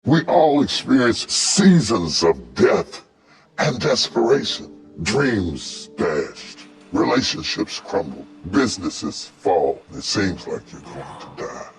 We all experience seasons of death and desperation. Dreams dashed, relationships crumble, businesses fall. It seems like you're going to die.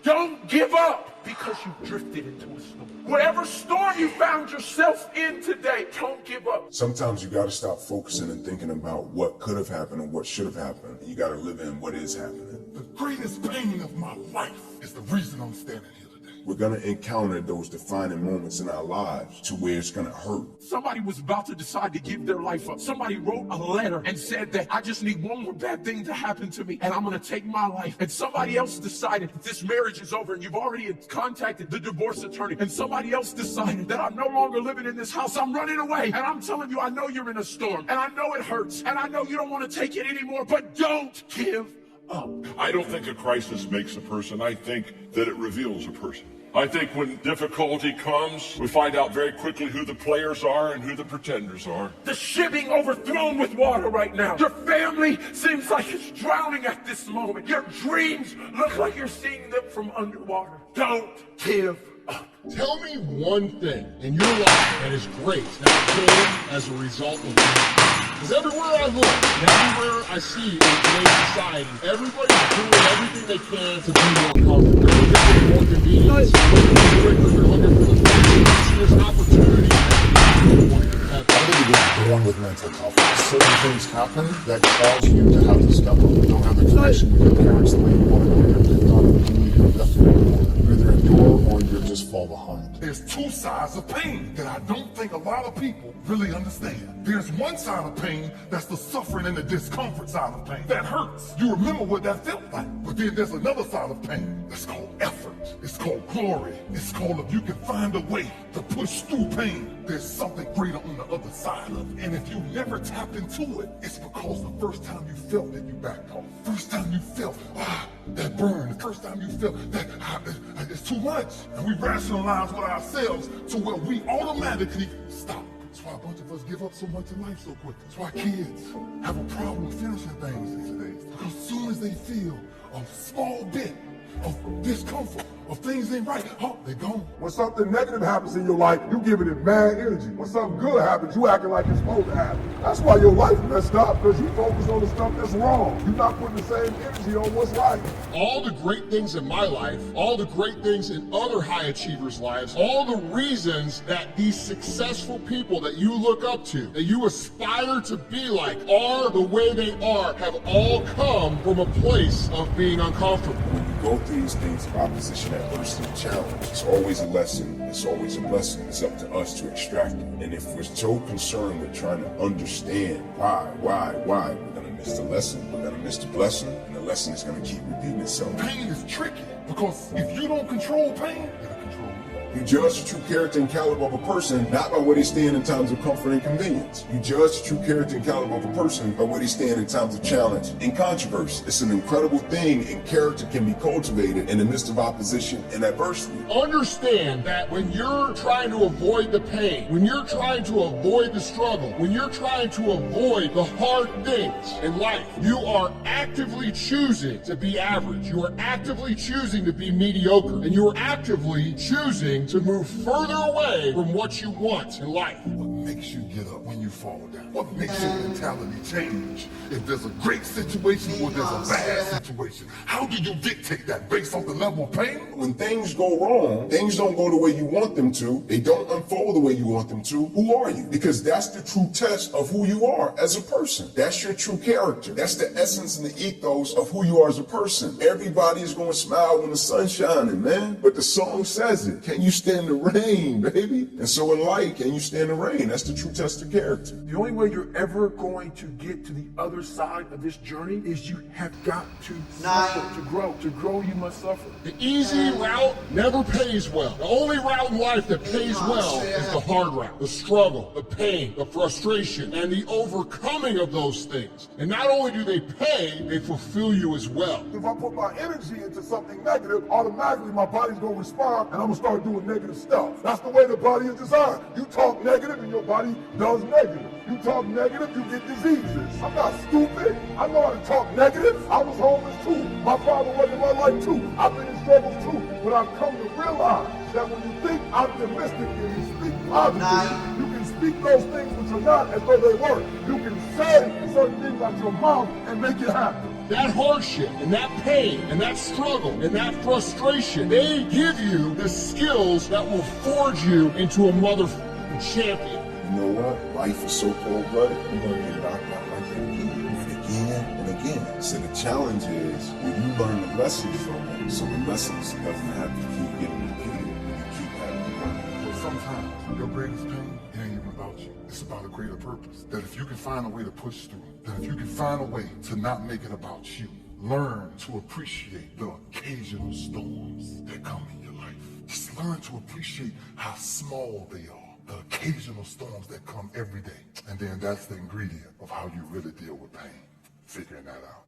Don't give up because you drifted into a storm. Whatever storm you found yourself in today, don't give up. Sometimes you gotta stop focusing and thinking about what could have happened and what should have happened. You gotta live in what is happening. The greatest pain of my life is the reason I'm standing here today. We're gonna encounter those defining moments in our lives to where it's gonna hurt. Somebody was about to decide to give their life up. Somebody wrote a letter and said that I just need one more bad thing to happen to me and I'm gonna take my life. And somebody else decided that this marriage is over and you've already contacted the divorce attorney. And somebody else decided that I'm no longer living in this house. I'm running away. And I'm telling you, I know you're in a storm and I know it hurts and I know you don't want to take it anymore, but don't give up. I don't think a crisis makes a person. I think that it reveals a person. I think when difficulty comes, we find out very quickly who the players are and who the pretenders are. The ship being overthrown with water right now. Your family seems like it's drowning at this moment. Your dreams look like you're seeing them from underwater. Don't give up. Tell me one thing in your life that is great that came as a result of this. Because everywhere I look, and everywhere I see in today's society, everybody's doing everything they can to be more comfortable. They're looking for more convenience. They're looking for the fact there's an opportunity. Everybody was born with mental toughness. Certain things happen that cause you to have to step up. You don't have the connection with your parents the way you want to. You're picked on, you're definitely you either endure or you just fall behind. There's two sides of pain that I don't think a lot of people really understand. There's one side of pain that's the suffering and the discomfort side of pain. That hurts. You remember what that felt like. But then there's another side of pain that's called effort. It's called glory. It's called if you can find a way to push through pain, there's something greater on the other side of it. And if you never tap into it, it's because the first time you felt it, you backed off. First time you felt, that burn. The first time you felt that it's too much. And we rationalize with ourselves to where we automatically stop. That's why a bunch of us give up so much in life so quick. That's why kids have a problem finishing things these days. Because as soon as they feel a small bit of discomfort, of things ain't right, they're gone. When something negative happens in your life, you giving it mad energy. When something good happens, you acting like it's supposed to happen. That's why your life messed up, because you focus on the stuff that's wrong. You're not putting the same energy on what's right. All the great things in my life, all the great things in other high achievers' lives, all the reasons that these successful people that you look up to, that you aspire to be like, are the way they are, have all come from a place of being uncomfortable. When you go through these things of opposition, adversity, challenge, it's always a lesson. It's always a blessing. It's up to us to extract it. And if we're so concerned with trying to understand why, we're gonna miss the lesson, we're gonna miss the blessing, and the lesson is gonna keep repeating itself. Pain is tricky because if you don't control pain, it'll control you. You judge the true character and caliber of a person not by where they stand in times of comfort and convenience. You judge the true character and caliber of a person by where they stand in times of challenge and controversy. It's an incredible thing, and character can be cultivated in the midst of opposition and adversity. Understand that when you're trying to avoid the pain, when you're trying to avoid the struggle, when you're trying to avoid the hard things in life, you are actively choosing to be average. You are actively choosing to be mediocre. And you are actively choosing to move further away from what you want in life. What makes you get up when you fall down? What makes your mentality change? If there's a great situation or there's a bad situation, how do you dictate that based on the level of pain? When things go wrong, things don't go the way you want them to. They don't unfold the way you want them to. Who are you? Because that's the true test of who you are as a person. That's your true character. That's the essence and the ethos of who you are as a person. Everybody is going to smile when the sun's shining, man. But the song says it. Can you stand the rain, baby? And so in life, can you stand the rain? That's the true test of character. The only way you're ever going to get to the other side of this journey is you have got to suffer to grow. To grow, you must suffer. The easy route never pays well. The only route in life that pays well is the hard route. The struggle, the pain, the frustration, and the overcoming of those things. And not only do they pay, they fulfill you as well. If I put my energy into something negative, automatically my body's gonna respond and I'm gonna start doing negative stuff. That's the way the body is designed. You talk negative and your body does negative. You talk negative, you get diseases. I'm not stupid. I know how to talk negative. I was homeless too. My father wasn't in my life too. I've been in struggles too. But I've come to realize that when you think optimistically and you speak positively, you can speak those things which are not as though they were. You can say certain things out your mouth and make it happen. That hardship and that pain and that struggle and that frustration, they give you the skills that will forge you into a motherfucking champion. You know what? Life is so cold-blooded, you're gonna get knocked out like that again and again. So the challenge is when you learn the lessons from it, so the lessons doesn't have to keep getting repeated, you keep having to learn. But sometimes your greatest pain, it ain't even about you. It's about a greater purpose. That if you can find a way to push through, that if you can find a way to not make it about you, learn to appreciate the occasional storms that come in your life. Just learn to appreciate how small they are. The occasional storms that come every day. And then that's the ingredient of how you really deal with pain. Figuring that out.